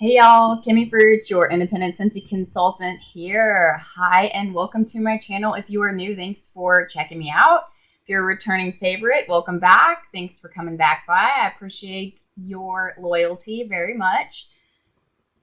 Hey y'all, Kimmy Fruits, your independent Scentsy consultant here. Hi and welcome to my channel. If you are new, thanks for checking me out. If you're a returning favorite, welcome back. Thanks for coming back by. I appreciate your loyalty very much.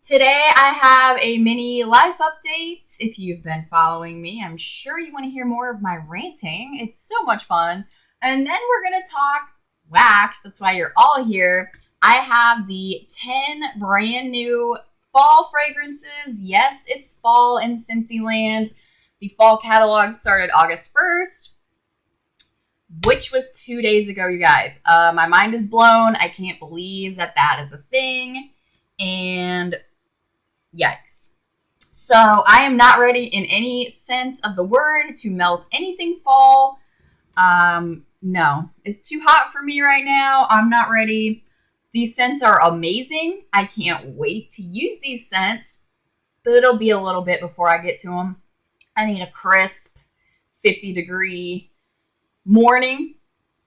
Today I have a mini life update. If you've been following me, I'm sure you want to hear more of my ranting. It's so much fun. And then we're going to talk wax. That's why you're all here. I have the 10 brand new fall fragrances. Yes, it's fall in Scentsy land. The fall catalog started August 1st, which was 2 days ago, you guys. My mind is blown. I can't believe that that is a thing. And yikes. So I am not ready in any sense of the word to melt anything fall. No, it's too hot for me right now. I'm not ready. These scents are amazing. I can't wait to use these scents, but it'll be a little bit before I get to them. I need a crisp 50-degree morning,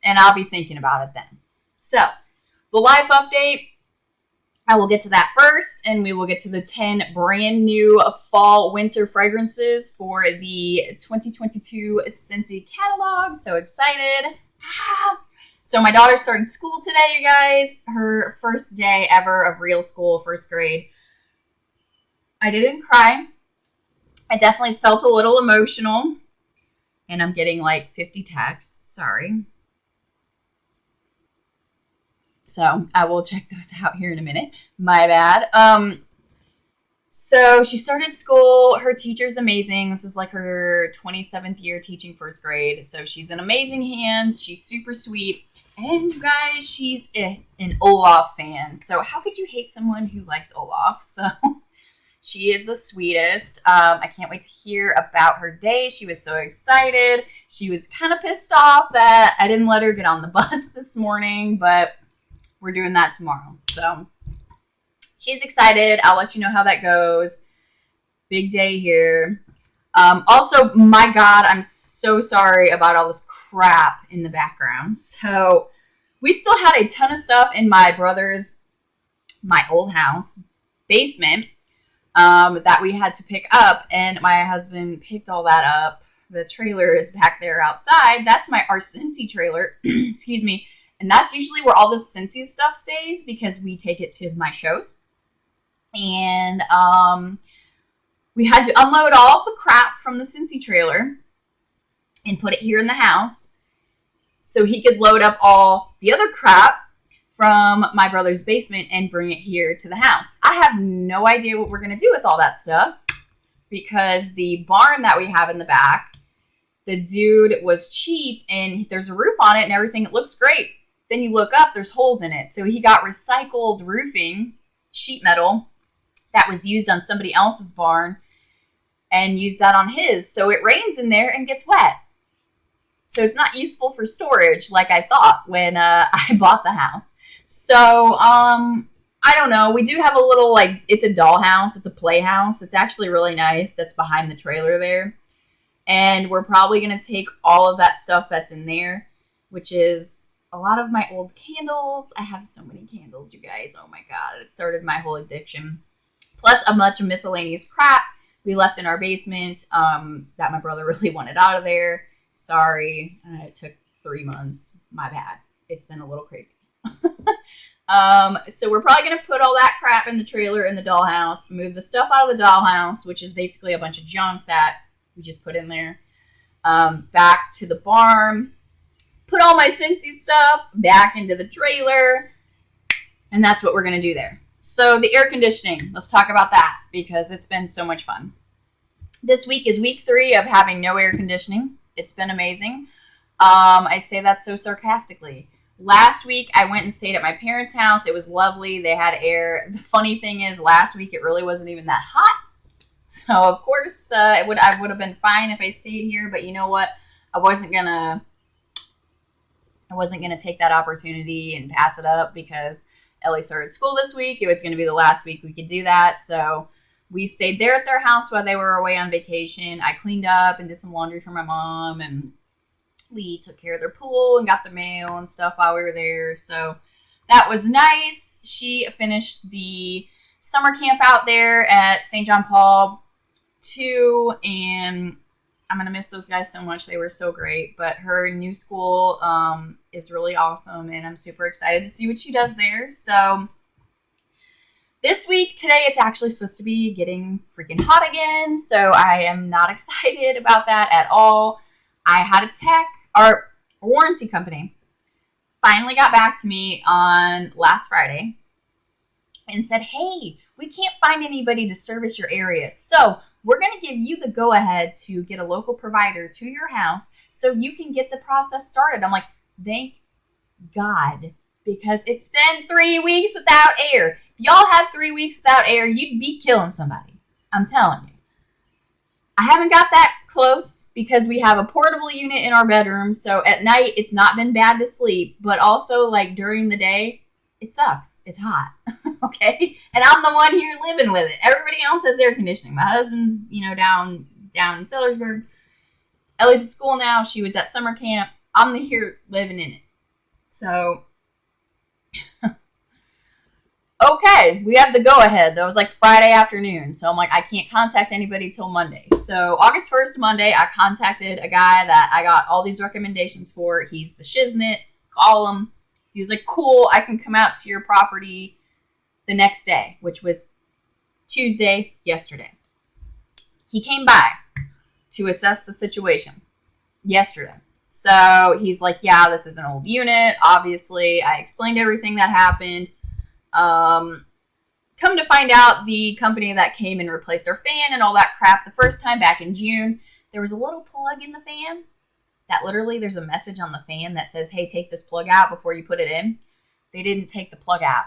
and I'll be thinking about it then. So, the life update, I will get to that first, and we will get to the 10 brand new fall winter fragrances for the 2022 Scentsy catalog. So excited. So my daughter started school today, you guys. Her first day ever of real school, first grade. I didn't cry. I definitely felt a little emotional. And I'm getting like 50 texts. Sorry. So I will check those out here in a minute. My bad. So she started school. Her teacher's amazing. This is like her 27th year teaching first grade. So she's in amazing hands. She's super sweet. And you guys, she's an Olaf fan. So how could you hate someone who likes Olaf? So she is the sweetest. I can't wait to hear about her day. She was so excited. She was kind of pissed off that I didn't let her get on the bus this morning, but we're doing that tomorrow. So she's excited. I'll let you know how that goes. Big day here. Also, my God, I'm so sorry about all this crap in the background. So we still had a ton of stuff in my old house, basement, that we had to pick up. And my husband picked all that up. The trailer is back there outside. That's our Scentsy trailer. Excuse me. And that's usually where all the Scentsy stuff stays because we take it to my shows. And we had to unload all the crap from the Scentsy trailer and put it here in the house so he could load up all the other crap from my brother's basement and bring it here to the house. I have no idea what we're going to do with all that stuff because the barn that we have in the back, the dude was cheap and there's a roof on it and everything. It looks great. Then you look up, there's holes in it. So he got recycled roofing, sheet metal, that was used on somebody else's barn and used that on his. So it rains in there and gets wet. So it's not useful for storage like I thought when I bought the house. So, I don't know. We do have a little, it's a dollhouse. It's a playhouse. It's actually really nice. That's behind the trailer there. And we're probably going to take all of that stuff that's in there, which is a lot of my old candles. I have so many candles, you guys. Oh my God. It started my whole addiction. Plus a bunch of miscellaneous crap we left in our basement that my brother really wanted out of there. Sorry. It took 3 months. My bad. It's been a little crazy. So we're probably going to put all that crap in the trailer in the dollhouse, move the stuff out of the dollhouse, which is basically a bunch of junk that we just put in there, back to the barn, put all my Scentsy stuff back into the trailer, and that's what we're going to do there. So the air conditioning, let's talk about that because it's been so much fun. This week is week 3 of having no air conditioning. It's been amazing. I say that so sarcastically. Last week, I went and stayed at my parents' house. It was lovely. They had air. The funny thing is, last week, it really wasn't even that hot. So, of course, I would have been fine if I stayed here. But you know what? I wasn't gonna take that opportunity and pass it up because Ellie started school this week. It was going to be the last week we could do that. So we stayed there at their house while they were away on vacation. I cleaned up and did some laundry for my mom, and we took care of their pool and got the mail and stuff while we were there. So that was nice. She finished the summer camp out there at St. John Paul II, and I'm going to miss those guys so much. They were so great. But her new school is really awesome, and I'm super excited to see what she does there. So this week, today, it's actually supposed to be getting freaking hot again, so I am not excited about that at all. I had a warranty company finally got back to me on last Friday and said, hey, we can't find anybody to service your area, so we're going to give you the go-ahead to get a local provider to your house so you can get the process started. I'm like, thank God, because it's been 3 weeks without air. If y'all had 3 weeks without air, you'd be killing somebody. I'm telling you. I haven't got that close because we have a portable unit in our bedroom, so at night it's not been bad to sleep, but also like during the day, it sucks. It's hot. Okay? And I'm the one here living with it. Everybody else has air conditioning. My husband's, down in Sellersburg. Ellie's at school now. She was at summer camp. I'm here living in it. So, okay, we have the go-ahead. That was like Friday afternoon. So I'm like, I can't contact anybody till Monday. So August 1st, Monday, I contacted a guy that I got all these recommendations for. He's the shiznit. Call him. He was like, cool, I can come out to your property the next day, which was Tuesday, yesterday. He came by to assess the situation yesterday. So he's like, yeah, this is an old unit. Obviously, I explained everything that happened. Come to find out, the company that came and replaced our fan and all that crap the first time back in June, there was a little plug in the fan that literally there's a message on the fan that says, hey, take this plug out before you put it in. They didn't take the plug out.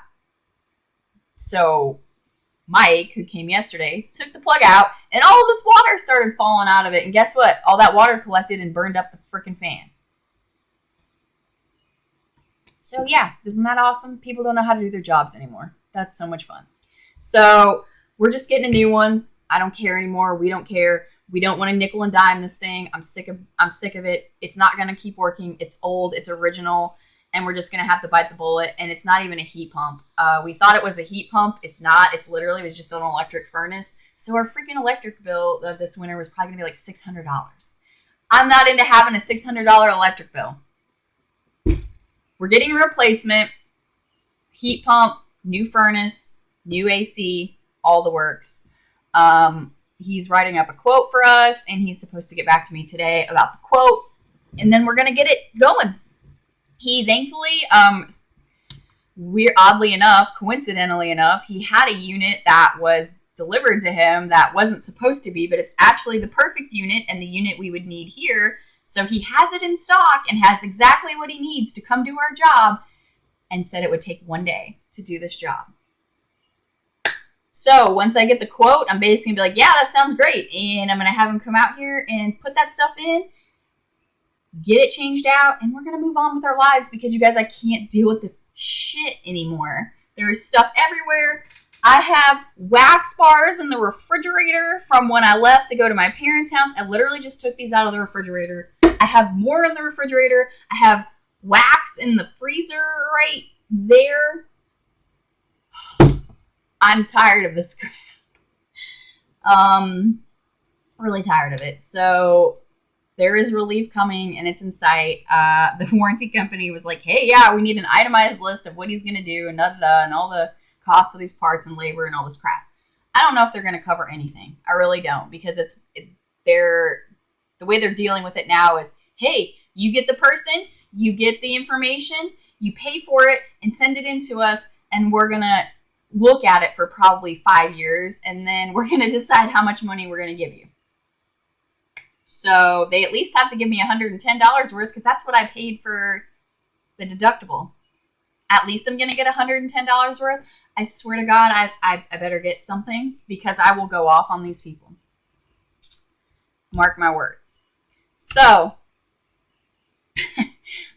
So Mike, who came yesterday, took the plug out, and all of this water started falling out of it. And guess what? All that water collected and burned up the freaking fan. So yeah, isn't that awesome? People don't know how to do their jobs anymore. That's so much fun. So we're just getting a new one. I don't care anymore. We don't care. We don't want to nickel and dime this thing. I'm sick of it. It's not going to keep working. It's old. It's original. And we're just going to have to bite the bullet. And it's not even a heat pump. We thought it was a heat pump. It's not. It's literally, it was just an electric furnace. So our freaking electric bill this winter was probably going to be like $600. I'm not into having a $600 electric bill. We're getting a replacement. Heat pump, new furnace, new AC, all the works. He's writing up a quote for us, and he's supposed to get back to me today about the quote, and then we're going to get it going. He thankfully, coincidentally enough, he had a unit that was delivered to him that wasn't supposed to be, but it's actually the perfect unit and the unit we would need here. So he has it in stock and has exactly what he needs to come do our job, and said it would take 1 day to do this job. So once I get the quote, I'm basically going to be like, yeah, that sounds great. And I'm going to have him come out here and put that stuff in, get it changed out, and we're going to move on with our lives because, you guys, I can't deal with this shit anymore. There is stuff everywhere. I have wax bars in the refrigerator from when I left to go to my parents' house. I literally just took these out of the refrigerator. I have more in the refrigerator. I have wax in the freezer right there. I'm tired of this crap. Really tired of it. So there is relief coming, and it's in sight. The warranty company was like, hey, yeah, we need an itemized list of what he's going to do and da-da-da, and all the costs of these parts and labor and all this crap. I don't know if they're going to cover anything. I really don't, because the way they're dealing with it now is, hey, you get the person, you get the information, you pay for it, and send it in to us, and we're going to look at it for probably 5 years, and then we're going to decide how much money we're going to give you. So they at least have to give me $110 worth, because that's what I paid for the deductible. At least I'm going to get $110 worth. I swear to God, I better get something, because I will go off on these people. Mark my words. So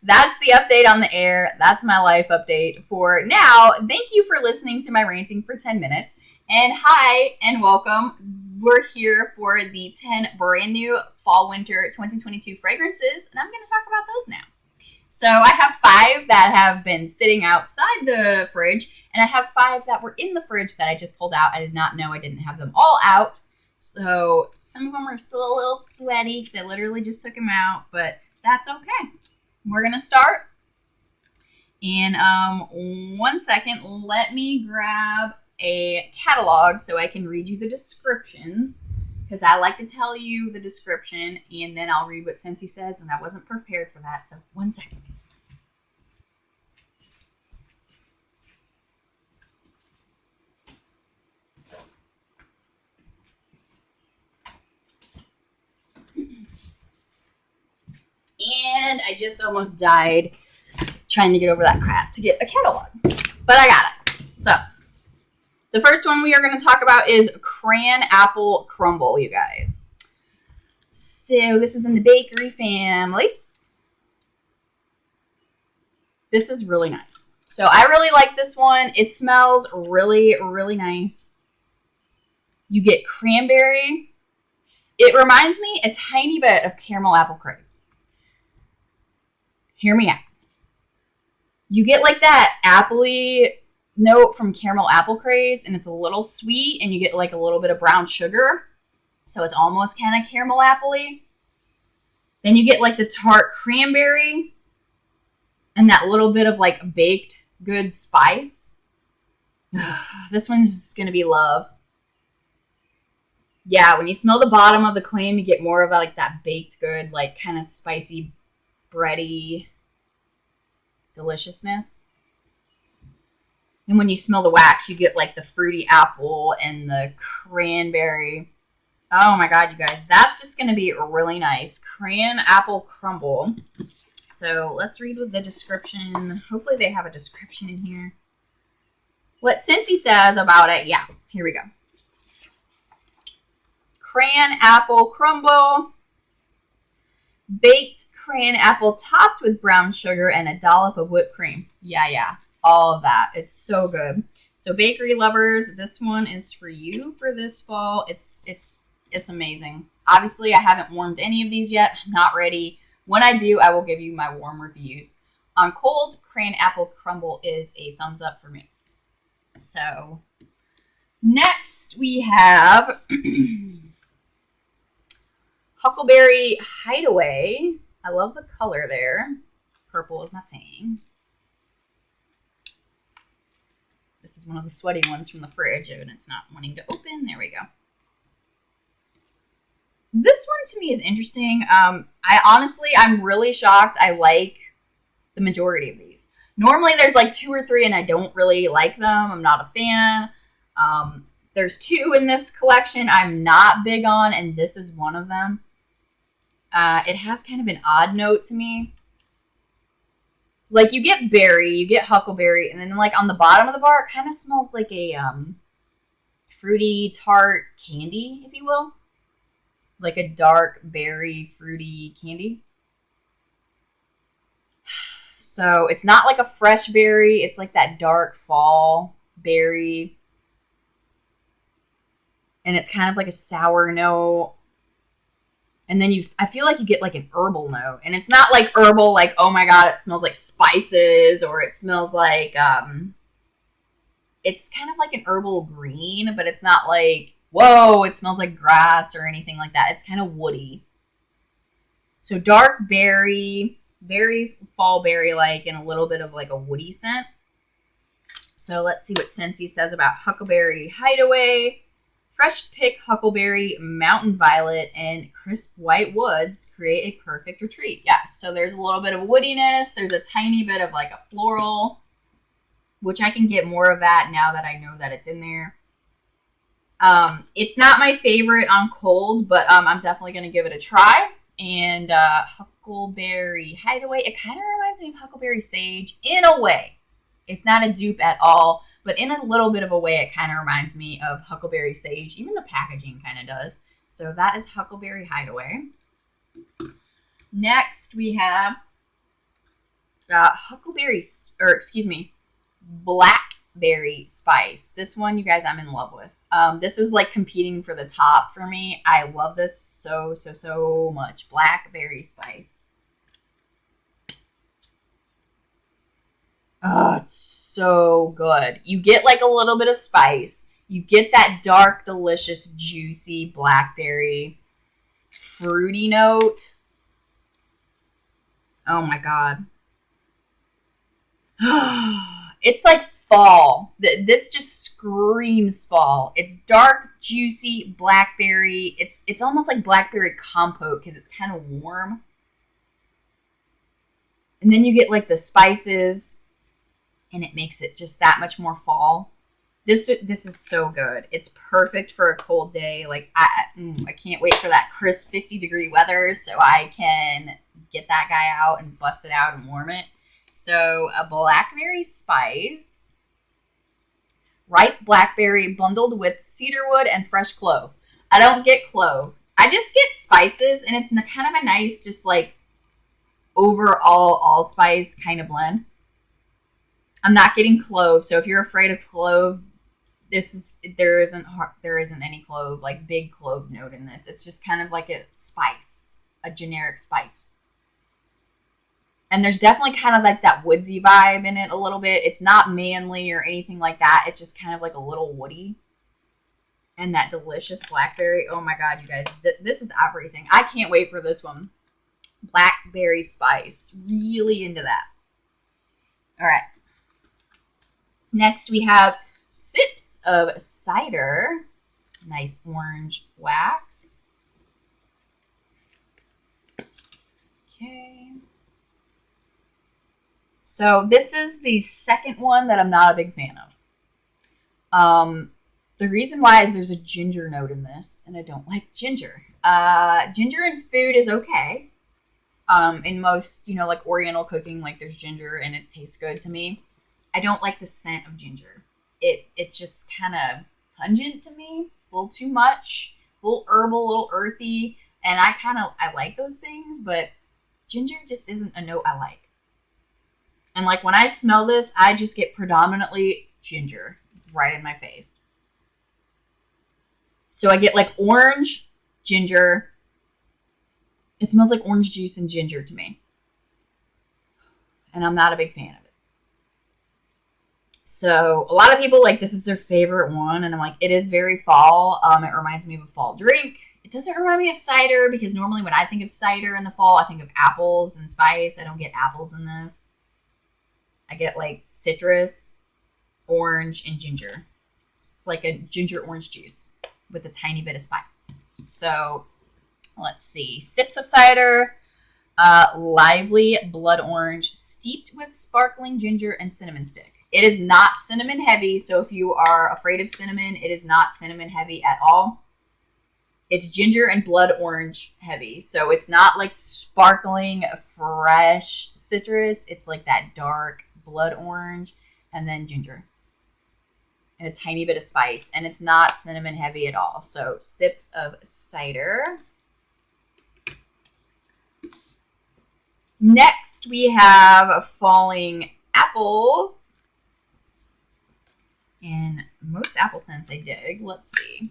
that's the update on the air. That's my life update for now. Thank you for listening to my ranting for 10 minutes. And hi and welcome. We're here for the 10 brand new fall winter 2022 fragrances, and I'm going to talk about those now. So I have 5 that have been sitting outside the fridge, and I have 5 that were in the fridge that I just pulled out. I did not know I didn't have them all out. So some of them are still a little sweaty because I literally just took them out, but that's okay. We're going to start. And 1 second, let me grab a catalog so I can read you the descriptions, because I like to tell you the description and then I'll read what Scentsy says, and I wasn't prepared for that, so 1 second. And I just almost died trying to get over that crap to get a catalog, but I got it. So the first one we are going to talk about is Cranapple Crumble, you guys. So this is in the bakery family. This is really nice. So I really like this one. It smells really, really nice. You get cranberry. It reminds me a tiny bit of caramel apple craze. Hear me out. You get like that appley note from caramel apple craze, and it's a little sweet, and you get like a little bit of brown sugar. So it's almost kind of caramel appley. Then you get like the tart cranberry and that little bit of like baked good spice. This one's going to be love. Yeah, when you smell the bottom of the claim, you get more of like that baked good, like kind of spicy, bready deliciousness. And when you smell the wax, you get like the fruity apple and the cranberry. Oh my god, you guys, that's just going to be really nice. Cranapple Crumble. So let's read with the description. Hopefully they have a description in here. What Scentsy says about it. Yeah, here we go. Cranapple Crumble. Baked cranapple topped with brown sugar and a dollop of whipped cream. Yeah. All of that. It's so good. So bakery lovers, this one is for you for this fall. It's amazing. Obviously, I haven't warmed any of these yet. I'm not ready. When I do, I will give you my warm reviews. On cold, Cranapple Crumble is a thumbs up for me. So next we have Huckleberry Hideaway. I love the color there. Purple is my thing. This is one of the sweaty ones from the fridge, and it's not wanting to open. There we go. This one to me is interesting. I'm really shocked. I like the majority of these. Normally there's like 2 or 3 and I don't really like them. I'm not a fan. There's 2 in this collection I'm not big on, and this is one of them. It has kind of an odd note to me. Like, you get berry, you get huckleberry, and then, like, on the bottom of the bar, it kind of smells like a fruity, tart candy, if you will. Like a dark berry, fruity candy. So, it's not like a fresh berry. It's like that dark fall berry. And it's kind of like a sour note. And then I feel like you get like an herbal note. And it's not like herbal, like, oh my god, it smells like spices, or it smells like, it's kind of like an herbal green, but it's not like, whoa, it smells like grass or anything like that. It's kind of woody. So dark berry, very fall berry-like, and a little bit of like a woody scent. So let's see what Scentsy says about Huckleberry Hideaway. Fresh pick huckleberry, mountain violet, and crisp white woods create a perfect retreat. Yeah, so there's a little bit of woodiness. There's a tiny bit of like a floral, which I can get more of that now that I know that it's in there. It's not my favorite on cold, but I'm definitely going to give it a try. And Huckleberry Hideaway, it kind of reminds me of Huckleberry Sage in a way. It's not a dupe at all, but in a little bit of a way, it kind of reminds me of Huckleberry Sage. Even the packaging kind of does. So that is Huckleberry Hideaway. Next, we have Blackberry Spice. This one, you guys, I'm in love with. This is like competing for the top for me. I love this so much. Blackberry Spice. Oh, it's so good. You get like a little bit of spice. You get that dark, delicious, juicy blackberry fruity note. Oh my god. It's like fall. This just screams fall. It's dark, juicy blackberry. It's almost like blackberry compote because it's kind of warm. And then you get like the spices, and it makes it just that much more fall. This is so good. It's perfect for a cold day. Like I can't wait for that crisp 50-degree weather so I can get that guy out and bust it out and warm it. So a Blackberry Spice, ripe blackberry bundled with cedarwood and fresh clove. I don't get clove. I just get spices, and it's kind of a nice, just like overall allspice kind of blend. I'm not getting clove, so if you're afraid of clove, there isn't any clove, like big clove note in this. It's just kind of like a spice, a generic spice. And there's definitely kind of like that woodsy vibe in it a little bit. It's not manly or anything like that. It's just kind of like a little woody. And that delicious blackberry. Oh my god, you guys. This is everything. I can't wait for this one. Blackberry Spice. Really into that. All right. Next we have Sips of Cider. Nice orange wax. Okay. So this is the second one that I'm not a big fan of. The reason why is there's a ginger note in this, and I don't like ginger. Ginger in food is okay. In most, like Oriental cooking, like there's ginger and it tastes good to me. I don't like the scent of ginger. It's just kind of pungent to me. It's a little too much, a little herbal, a little earthy, and I like those things, but ginger just isn't a note I like. And like when I smell this, I just get predominantly ginger right in my face. So I get like orange, ginger. It smells like orange juice and ginger to me. And I'm not a big fan of it. So a lot of people like this is their favorite one. And I'm like, it is very fall. It reminds me of a fall drink. It doesn't remind me of cider because normally when I think of cider in the fall, I think of apples and spice. I don't get apples in this. I get like citrus, orange, and ginger. It's like a ginger orange juice with a tiny bit of spice. So let's see. Sips of Cider, lively blood orange, steeped with sparkling ginger and cinnamon stick. It is not cinnamon heavy, so if you are afraid of cinnamon, it is not cinnamon heavy at all. It's ginger and blood orange heavy, so it's not like sparkling, fresh citrus. It's like that dark blood orange and then ginger and a tiny bit of spice, and it's not cinnamon heavy at all. So Sips of Cider. Next we have Falling Apples, and most apple scents I dig. Let's see.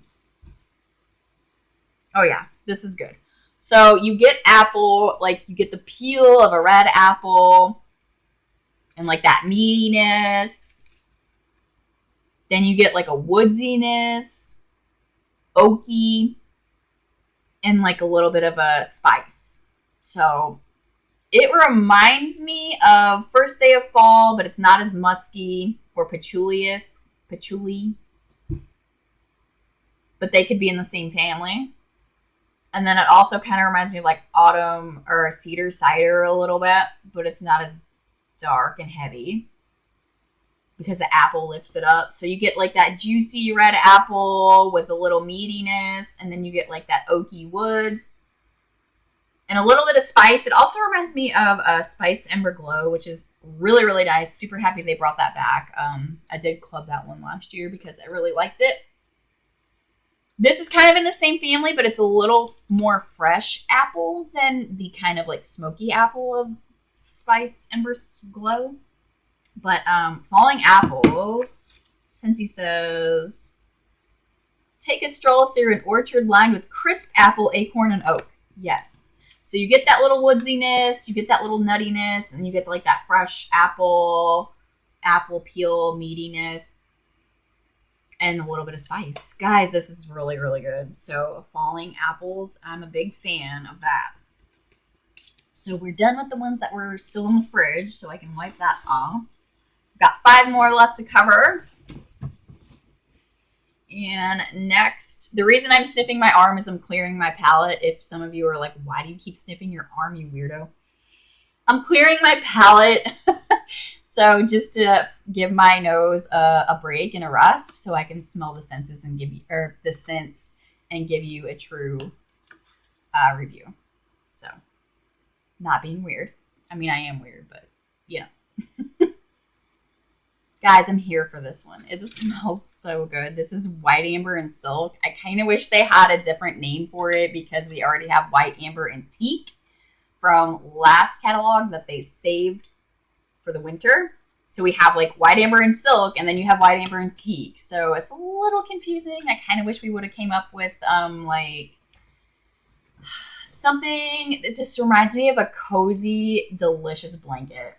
Oh yeah, this is good. So you get apple, like you get the peel of a red apple and like that meatiness. Then you get like a woodsiness, oaky, and like a little bit of a spice. So it reminds me of First Day of Fall, but it's not as musky or patchouli. But they could be in the same family. And then it also kind of reminds me of like autumn or cedar cider a little bit, but it's not as dark and heavy because the apple lifts it up. So you get like that juicy red apple with a little meatiness, and then you get like that oaky woods and a little bit of spice. It also reminds me of Spice Ember Glow, which is really, really nice. Super happy they brought that back. I did club that one last year because I really liked it. This is kind of in the same family, but it's a little more fresh apple than the kind of like smoky apple of Spice Ember Glow. But Falling Apples, Scentsy says, take a stroll through an orchard lined with crisp apple, acorn, and oak. Yes. So you get that little woodsiness, you get that little nuttiness, and you get like that fresh apple apple peel meatiness, and a little bit of spice. Guys, this is really, really good. So falling apples, I'm a big fan of that. So we're done with the ones that were still in the fridge, so I can wipe that off. Got 5 more left to cover. And next, the reason I'm sniffing my arm is I'm clearing my palate. If some of you are like, why do you keep sniffing your arm, you weirdo? I'm clearing my palate. So just to give my nose a break and a rest so I can smell the senses and give you, or the scents and give you a true review. So not being weird. I mean, I am weird, but you know. Guys, I'm here for this one. It smells so good. This is White Amber and Silk. I kind of wish they had a different name for it because we already have White Amber and Teak from last catalog that they saved for the winter. So we have like White Amber and Silk, and then you have White Amber and Teak. So it's a little confusing. I kind of wish we would have came up with like something. This reminds me of a cozy, delicious blanket.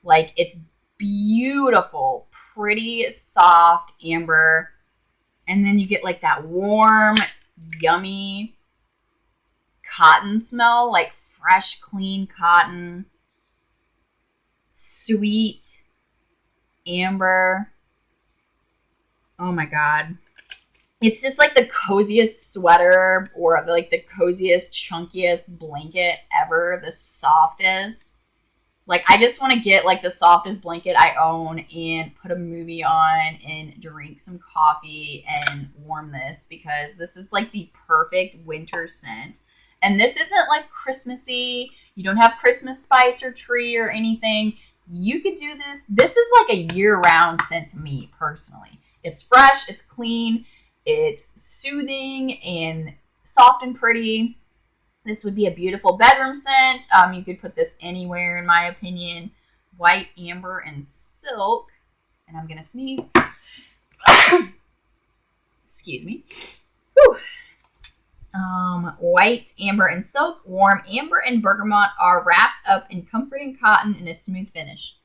Like it's beautiful, pretty soft amber, and then you get like that warm, yummy cotton smell, like fresh, clean cotton, sweet amber. Oh my god, it's just like the coziest sweater or like the coziest, chunkiest blanket ever. The softest. Like, I just want to get, like, the softest blanket I own and put a movie on and drink some coffee and warm this because this is, like, the perfect winter scent. And this isn't, like, Christmassy. You don't have Christmas spice or tree or anything. You could do this. This is, like, a year-round scent to me, personally. It's fresh. It's clean. It's soothing and soft and pretty. This would be a beautiful bedroom scent. You could put this anywhere, in my opinion. White, Amber, and Silk. And I'm going to sneeze. Excuse me. Whew. White, Amber, and Silk. Warm Amber and Bergamot are wrapped up in comforting cotton in a smooth finish.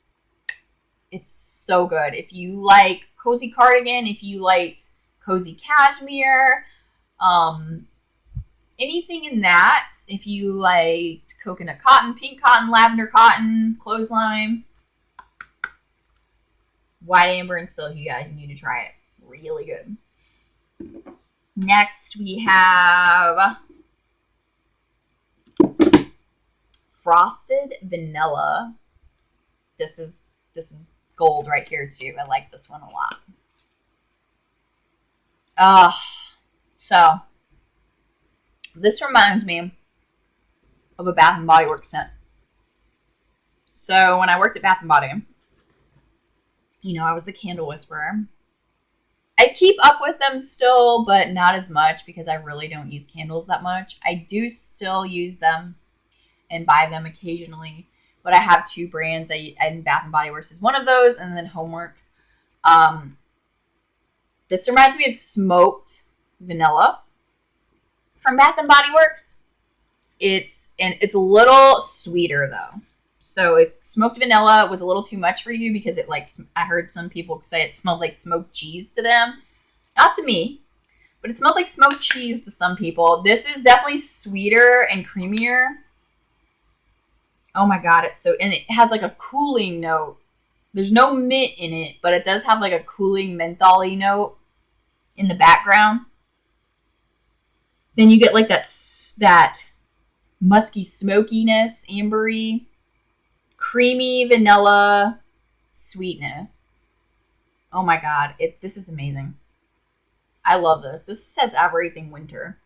It's so good. If you like cozy cardigan, if you liked cozy cashmere, anything in that, if you liked coconut cotton, pink cotton, lavender cotton, clothesline, White Amber and Silk, you guys need to try it. Really good. Next, we have Frosted Vanilla. This is gold right here too. I like this one a lot. So this reminds me of a Bath & Body Works scent. So when I worked at Bath & Body, you know, I was the candle whisperer. I keep up with them still, but not as much because I really don't use candles that much. I do still use them and buy them occasionally, but I have 2 brands. And Bath & Body Works is one of those, and then Homeworks. This reminds me of smoked vanilla from Bath & Body Works. It's a little sweeter though. So if smoked vanilla was a little too much for you because it I heard some people say it smelled like smoked cheese to them. Not to me, but it smelled like smoked cheese to some people. This is definitely sweeter and creamier. Oh my god, and it has like a cooling note. There's no mint in it, but it does have like a cooling menthol-y note in the background. Then you get like that musky smokiness, ambery, creamy vanilla sweetness. Oh my god, this is amazing. I love this. This says everything winter.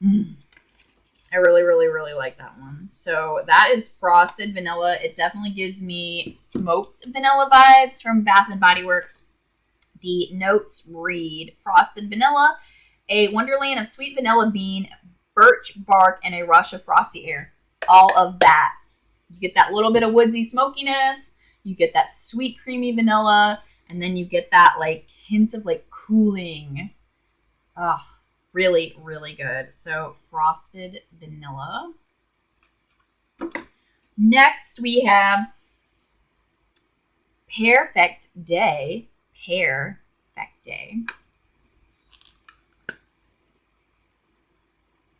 I really, really, really like that one. So that is Frosted Vanilla. It definitely gives me smoked vanilla vibes from Bath & Body Works. The notes read, Frosted Vanilla, a wonderland of sweet vanilla bean, birch bark, and a rush of frosty air. All of that. You get that little bit of woodsy smokiness. You get that sweet, creamy vanilla. And then you get that like hint of like cooling. Oh, really, really good. So Frosted Vanilla. Next we have Perfect Day. Perfect Day.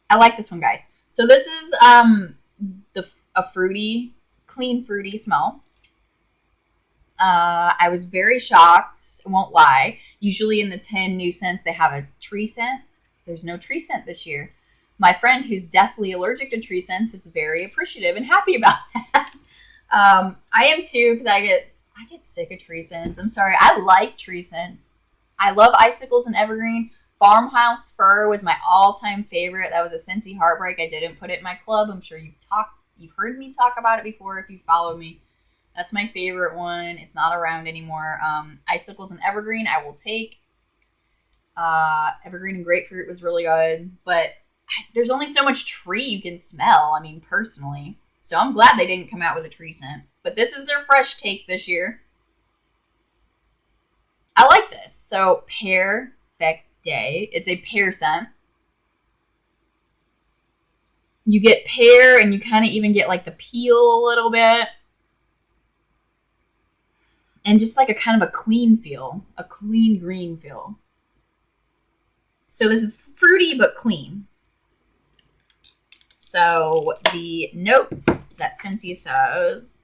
I like this one, guys. So this is a fruity, clean fruity smell. I was very shocked, I won't lie. Usually in the 10 new scents, they have a tree scent. There's no tree scent this year. My friend, who's deathly allergic to tree scents, is very appreciative and happy about that. I am too, because I get sick of tree scents. I'm sorry. I like tree scents. I love icicles and evergreen. Farmhouse Fir was my all-time favorite. That was a Scentsy heartbreak. I didn't put it in my club. I'm sure you've heard me talk about it before if you follow me. That's my favorite one. It's not around anymore. Icicles and evergreen I will take. Evergreen and grapefruit was really good. But there's only so much tree you can smell, I mean, personally. So I'm glad they didn't come out with a tree scent. But this is their fresh take this year. I like this. So, Perfect Day. It's a pear scent. You get pear and you kind of even get like the peel a little bit. And just like a kind of a clean feel. A clean green feel. So this is fruity but clean. So the notes that Scentsy says,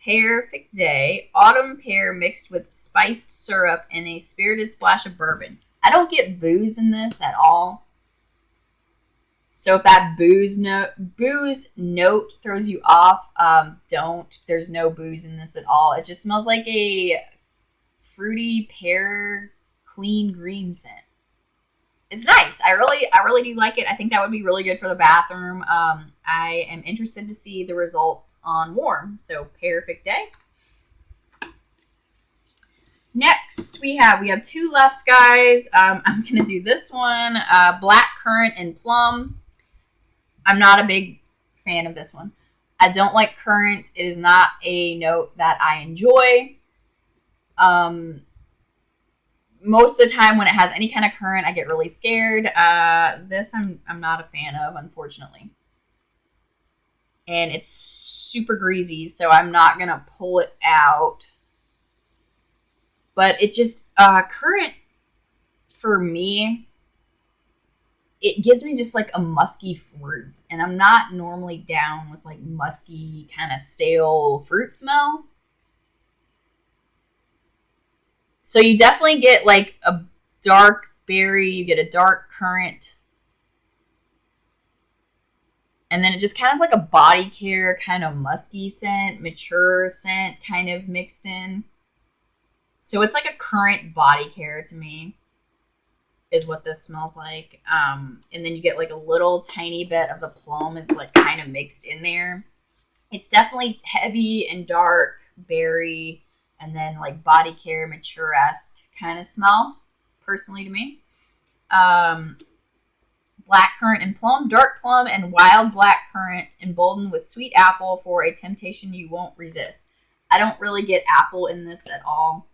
Perfect Day, autumn pear mixed with spiced syrup and a spirited splash of bourbon. I don't get booze in this at all. So if that booze note throws you off, don't. There's no booze in this at all. It just smells like a fruity pear clean green scent. It's nice. I really do like it. I think that would be really good for the bathroom. I am interested to see the results on warm. So Perfect Day. Next we have two left, guys. I'm gonna do this one. Black Currant and Plum. I'm not a big fan of this one. I don't like currant. It is not a note that I enjoy. Most of the time when it has any kind of currant, I get really scared. This I'm not a fan of, unfortunately. And it's super greasy, so I'm not going to pull it out. But it just, currant, for me, it gives me just like a musky fruit. And I'm not normally down with like musky, kind of stale fruit smell. So you definitely get like a dark berry, you get a dark currant. And then it just kind of like a body care, kind of musky scent, mature scent kind of mixed in. So it's like a currant body care to me, is what this smells like. And then you get like a little tiny bit of the plum is like kind of mixed in there. It's definitely heavy and dark berry, and then like body care, mature-esque kind of smell, personally to me. Black currant and plum, dark plum and wild black currant, emboldened with sweet apple for a temptation you won't resist. I don't really get apple in this at all.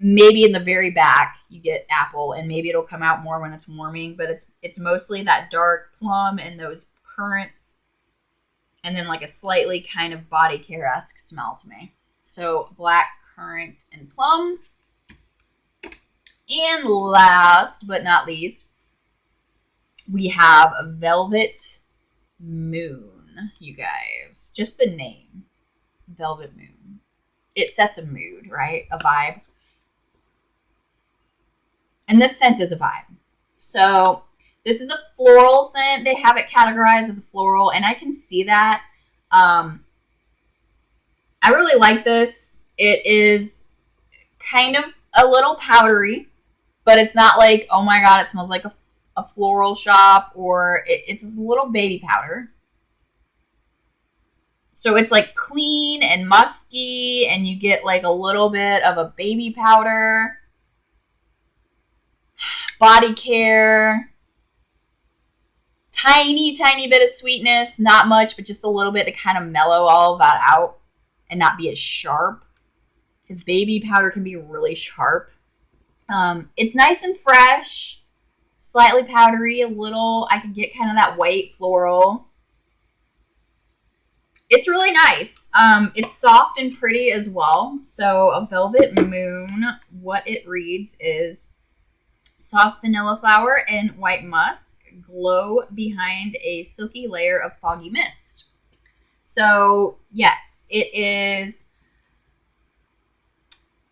Maybe in the very back you get apple, and maybe it'll come out more when it's warming, but it's mostly that dark plum and those currants, and then like a slightly kind of body care-esque smell to me. So black currant and plum. And last but not least, we have a Velvet Moon, you guys. Just the name, Velvet Moon. It sets a mood, right? A vibe. And this scent is a vibe. So this is a floral scent. They have it categorized as a floral, and I can see that. I really like this. It is kind of a little powdery, but it's not like, oh my god, it smells like a floral shop, or it's a little baby powder. So it's like clean and musky, and you get like a little bit of a baby powder. Body care. Tiny bit of sweetness. Not much, but just a little bit to kind of mellow all of that out and not be as sharp. Because baby powder can be really sharp. It's nice and fresh. Slightly powdery. A little, I could get kind of that white floral. It's really nice. It's soft and pretty as well. So a Velvet Moon, what it reads is soft vanilla flower and white musk glow behind a silky layer of foggy mist. So yes, it is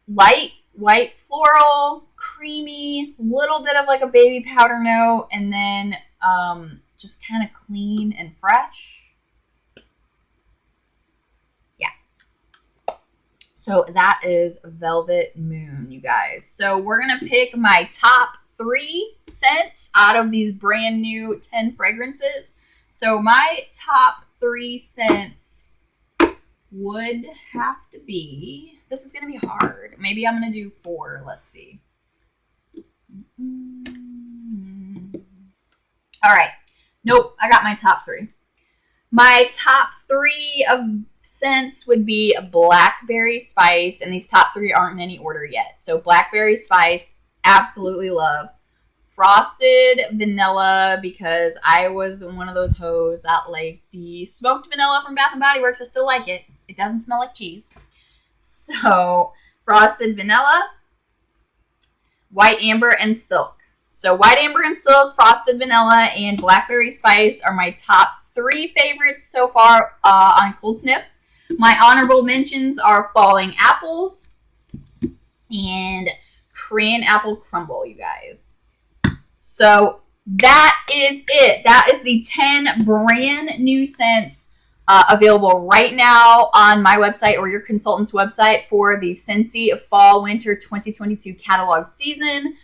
light white floral, creamy, little bit of like a baby powder note, and then just kind of clean and fresh. Yeah. So that is Velvet Moon, you guys. So we're going to pick my top 3 scents out of these brand new 10 fragrances. So my top 3 scents would have to be... This is going to be hard. Maybe I'm going to do 4. Let's see. All right. Nope. I got my top 3. My top 3 of scents would be Blackberry Spice. And these top 3 aren't in any order yet. So Blackberry Spice, absolutely love. Frosted Vanilla, because I was one of those hoes that like the smoked vanilla from Bath & Body Works. I still like it. It doesn't smell like cheese. So, Frosted Vanilla, White Amber, and Silk. So, White Amber and Silk, Frosted Vanilla, and Blackberry Spice are my top 3 favorites so far on Cold Sniff. My honorable mentions are Falling Apples and Cranapple Crumble, you guys. So, that is it. That is the 10 brand new scents available right now on my website or your consultant's website for the Scentsy Fall Winter 2022 catalog season.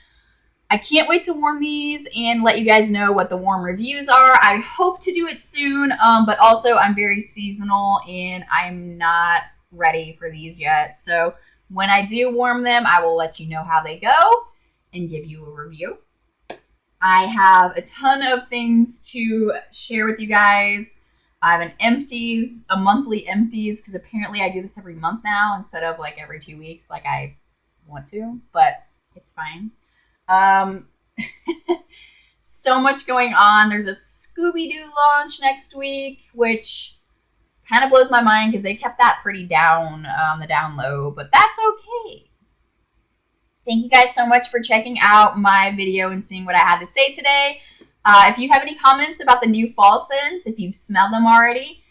I can't wait to warm these and let you guys know what the warm reviews are. I hope to do it soon, but also I'm very seasonal and I'm not ready for these yet. So when I do warm them, I will let you know how they go and give you a review. I have a ton of things to share with you guys. I have an empties, a monthly empties, because apparently I do this every month now instead of like every 2 weeks like I want to, but it's fine. So much going on. There's a Scooby-Doo launch next week, which kind of blows my mind because they kept that pretty down on the down low, but that's okay. Thank you guys so much for checking out my video and seeing what I had to say today. If you have any comments about the new fall scents, if you've smelled them already,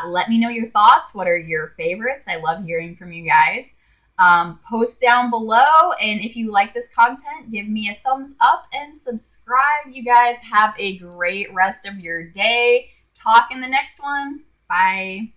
let me know your thoughts. What are your favorites? I love hearing from you guys. Post down below, and if you like this content, give me a thumbs up and subscribe. You guys have a great rest of your day. Talk in the next one. Bye.